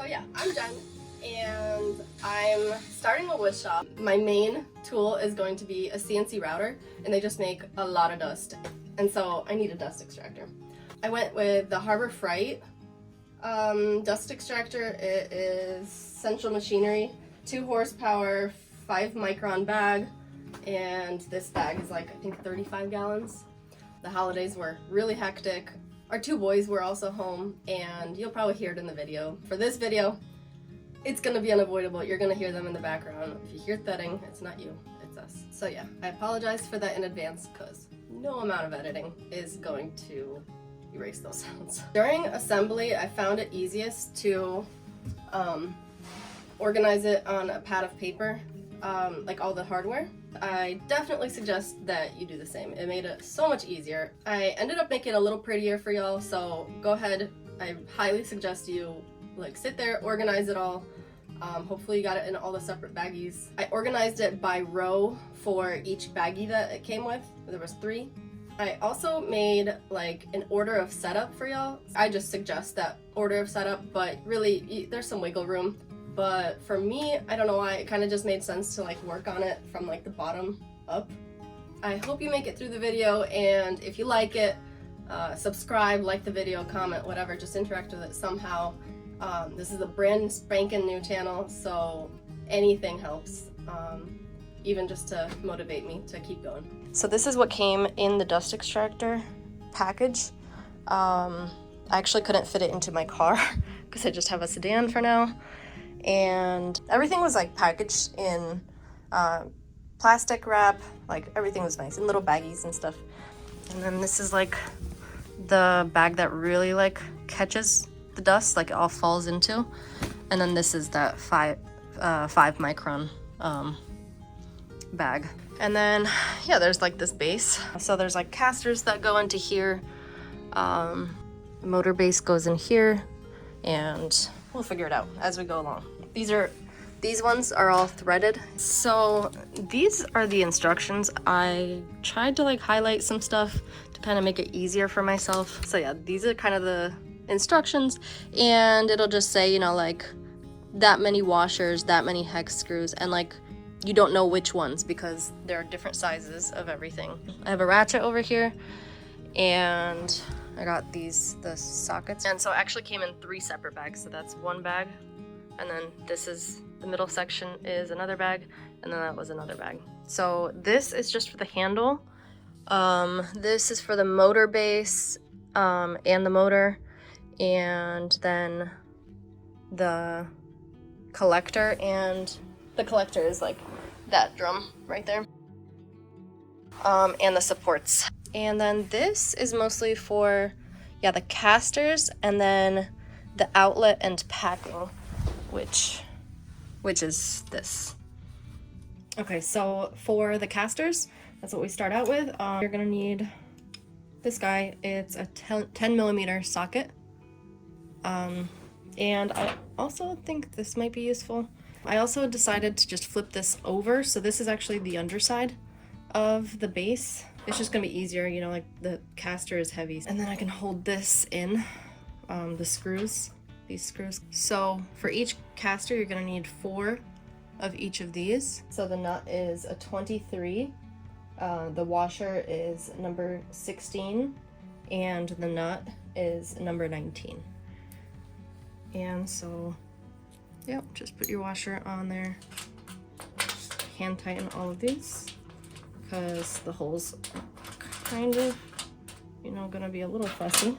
yeah, I'm Jen, and I'm starting a wood shop. My main tool is going to be a CNC router, and they just make a lot of dust, and so I need a dust extractor. I went with the Harbor Freight dust extractor. It is Central Machinery, 2 horsepower, 5 micron bag, and this bag is like, I think, 35 gallons. The holidays were really hectic. Our 2 boys were also home, and you'll probably hear it in the video. For this video, it's gonna be unavoidable. You're gonna hear them in the background. If you hear thudding, it's not you, it's us. So yeah, I apologize for that in advance, because no amount of editing is going to erase those sounds. During assembly, I found it easiest to organize it on a pad of paper, like all the hardware. I definitely suggest that you do the same. It made it so much easier. I ended up making it a little prettier for y'all, so go ahead. I highly suggest you like sit there, organize it all. Hopefully you got it in all the separate baggies. I organized it by row for each baggie that it came with. There was 3. I also made like an order of setup for y'all. I just suggest that order of setup, but really there's some wiggle room. But for me, I don't know why, it kind of just made sense to like work on it from like the bottom up. I hope you make it through the video, and if you like it, subscribe, like the video, comment, whatever, just interact with it somehow. This is a brand spanking new channel, so anything helps, even just to motivate me to keep going. So this is what came in the dust extractor package. I actually couldn't fit it into my car because I just have a sedan for now. And everything was like packaged in plastic wrap, like everything was nice, in little baggies and stuff. And then this is like the bag that really like catches the dust, like it all falls into. And then this is that 5 micron bag. And then yeah, there's like this base. So there's like casters that go into here. The motor base goes in here, and we'll figure it out as we go along. These ones are all threaded. So these are the instructions. I tried to like highlight some stuff to kind of make it easier for myself. So yeah, these are kind of the instructions, and it'll just say, you know, like that many washers, that many hex screws, and like you don't know which ones because there are different sizes of everything. I have a ratchet over here, and I got the sockets. And so it actually came in 3 separate bags. So that's 1 bag, and then this is the middle section is another bag, and then that was another bag. So this is just for the handle. This is for the motor base and the motor, and then the collector, and the collector is like that drum right there, and the supports. And then this is mostly for, yeah, the casters, and then the outlet and packing, which is this. Okay, so for the casters, that's what we start out with. You're gonna need this guy. It's a 10 millimeter socket. And I also think this might be useful. I also decided to just flip this over. So this is actually the underside of the base. It's just gonna be easier, you know, like the caster is heavy. And then I can hold this in, the screws, these screws. So for each caster, you're gonna need 4 of each of these. So the nut is a 23, the washer is number 16, and the nut is number 19. And so, yep, just put your washer on there. Just hand tighten all of these, because the holes are kind of, you know, gonna be a little fussy.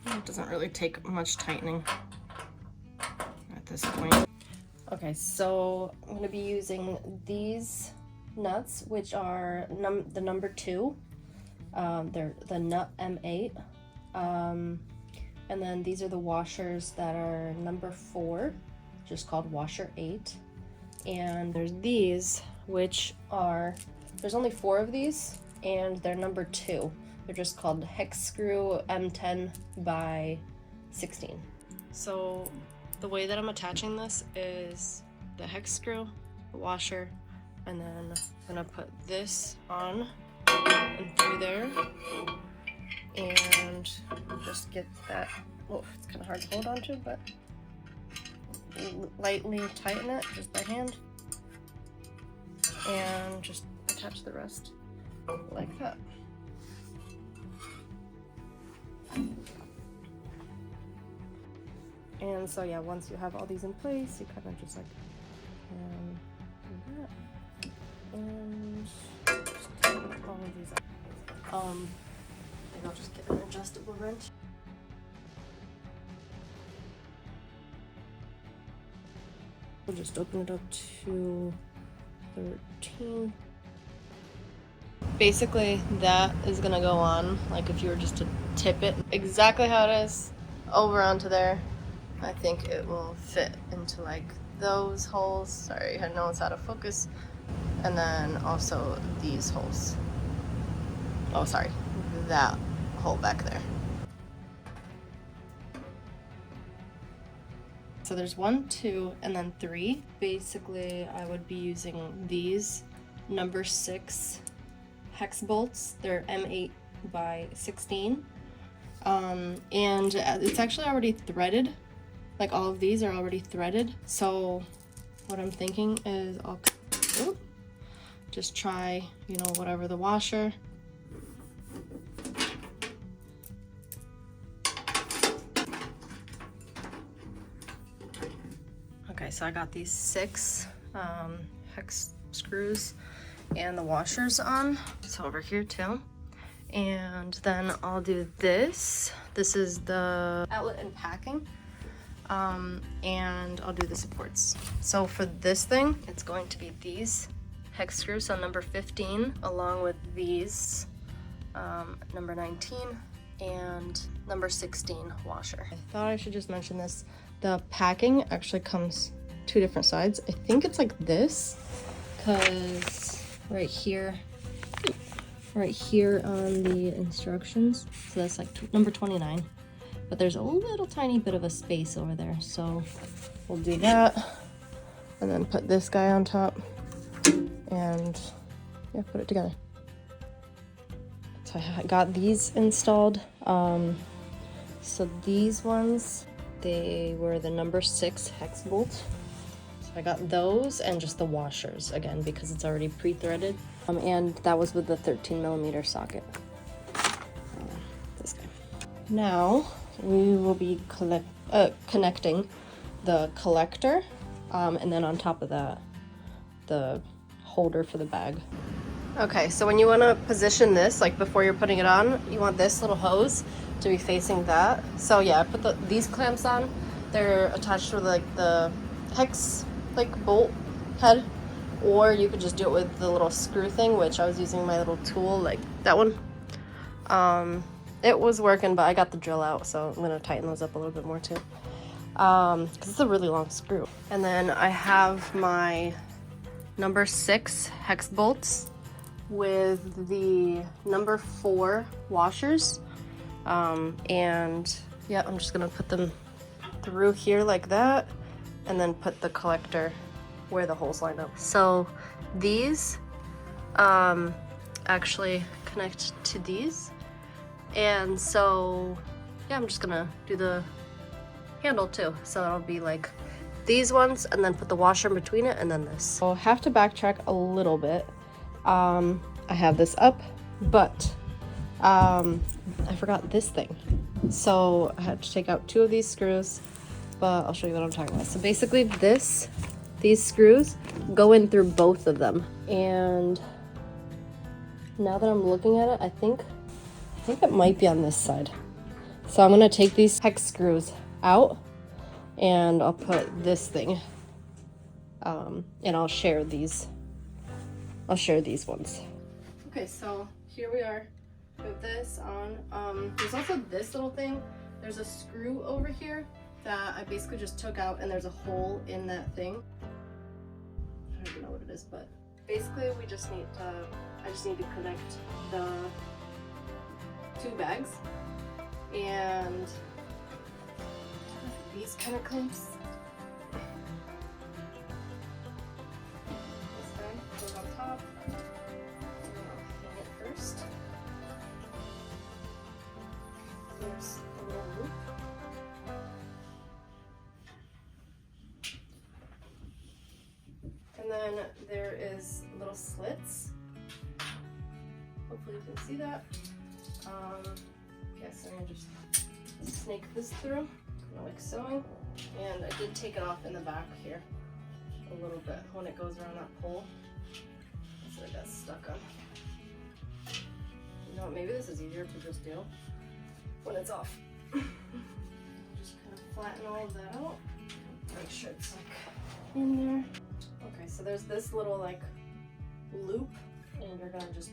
It doesn't really take much tightening at this point. Okay, so I'm going to be using these nuts, which are the number 2. They're the nut M8. And then these are the washers that are number 4, just called washer 8. And there's these, which are, there's only 4 of these, and they're number 2. They're just called hex screw M10 by 16. So the way that I'm attaching this is the hex screw, the washer, and then I'm gonna put this on and through there, and just get that. Oh, it's kind of hard to hold on to, but lightly tighten it just by hand, and just attach the rest like that. And so yeah, once you have all these in place, you kind of just like do that, and just take all of these out. I think I'll just get an adjustable wrench. We'll just open it up to 13. Basically, that is gonna go on, like if you were just to tip it exactly how it is over onto there. I think it will fit into like those holes. Sorry, I know it's out of focus. And then also these holes. Oh, sorry, that hole back there. So there's 1, 2, and then 3. Basically, I would be using these number 6 hex bolts. They're M8 by 16. And it's actually already threaded. Like all of these are already threaded. So what I'm thinking is I'll just try, you know, whatever the washer. Okay, so I got these 6 hex screws and the washers on. It's over here too. And then I'll do this. This is the outlet and packing. And I'll do the supports. So for this thing, it's going to be these hex screws, so number 15, along with these, number 19 and number 16 washer. I thought I should just mention this. The packing actually comes 2 different sides. I think it's like this, because right here on the instructions, so that's like number 29. But there's a little tiny bit of a space over there, so we'll do that and then put this guy on top and yeah, put it together. So I got these installed. So these ones, they were the number 6 hex bolt. So I got those and just the washers again because it's already pre-threaded. And that was with the 13mm socket. This guy. Now we will be connecting the collector, and then on top of that, the holder for the bag. Okay, so when you want to position this, like before you're putting it on, you want this little hose to be facing that. So yeah, I put these clamps on. They're attached to like the hex like bolt head, or you could just do it with the little screw thing, which I was using my little tool, like that one. It was working, but I got the drill out, so I'm gonna tighten those up a little bit more too. Because it's a really long screw. And then I have my number 6 hex bolts with the number 4 washers. And yeah, I'm just gonna put them through here like that, and then put the collector where the holes line up. So these actually connect to these. And so, yeah, I'm just gonna do the handle too. So it'll be like these ones, and then put the washer in between it, and then this. So I'll have to backtrack a little bit. I have this up, but I forgot this thing. So I had to take out 2 of these screws, but I'll show you what I'm talking about. So basically these screws go in through both of them. And now that I'm looking at it, I think it might be on this side. So I'm gonna take these hex screws out, and I'll put this thing, and I'll share these ones. Okay, so here we are with this on. There's also this little thing. There's a screw over here that I basically just took out, and there's a hole in that thing. I don't even know what it is, but basically I just need to connect the 2 bags, and these kind of clamps. This guy goes on top. And then I'll hang it first. There's a little loop. And then there is little slits. Hopefully you can see that. Yes, I'm gonna just snake this through, kind of like sewing. And I did take it off in the back here a little bit when it goes around that pole. So it got stuck on. You know what, maybe this is easier to just do when it's off. Just kind of flatten all of that out. Make sure it's like in there. Okay, so there's this little like loop, and you're gonna just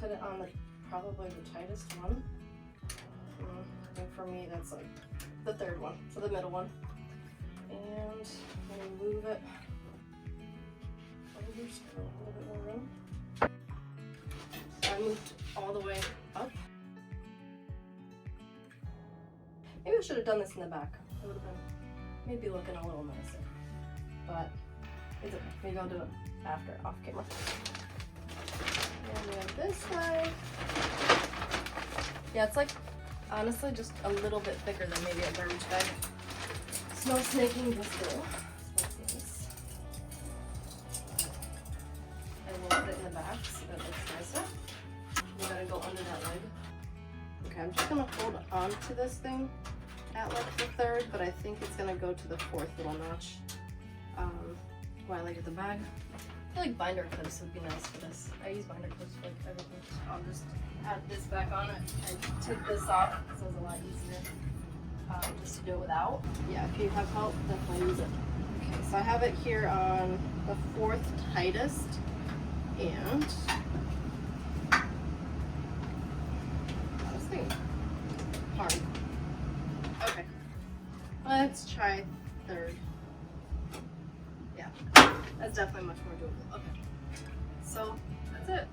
put it on the probably the tightest one. I think for me that's like the third one, so the middle one. And I'm gonna move it over so a little bit more room. I moved all the way up. Maybe I should have done this in the back. It would have been maybe looking a little nicer, but it's okay. Maybe I'll do it after, off camera. And we have this side. Yeah, it's like honestly just a little bit thicker than maybe a garbage bag. Snow snaking this though. That's nice. And we'll put it in the back so that it looks nicer. We gotta go under that leg. Okay, I'm just gonna hold on to this thing at like the third, but I think it's gonna go to the fourth little notch while I get the bag. I feel like binder clips would be nice for this. I use binder clips for like everything. I'll just add this back on it and take this off, so it's a lot easier just to do it without. Yeah, if you have help, definitely use it. Okay, so I have it here on the fourth tightest, and this thing hard. Okay, let's try third. Yeah, that's definitely much more doable. Okay, so that's it.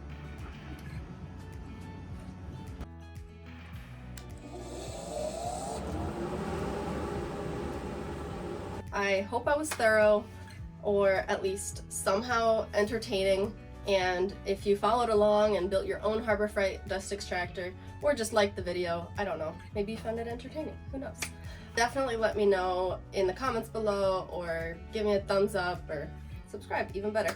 I hope I was thorough, or at least somehow entertaining, and if you followed along and built your own Harbor Freight dust extractor, or just liked the video, I don't know, maybe you found it entertaining, who knows. Definitely let me know in the comments below, or give me a thumbs up, or subscribe, even better.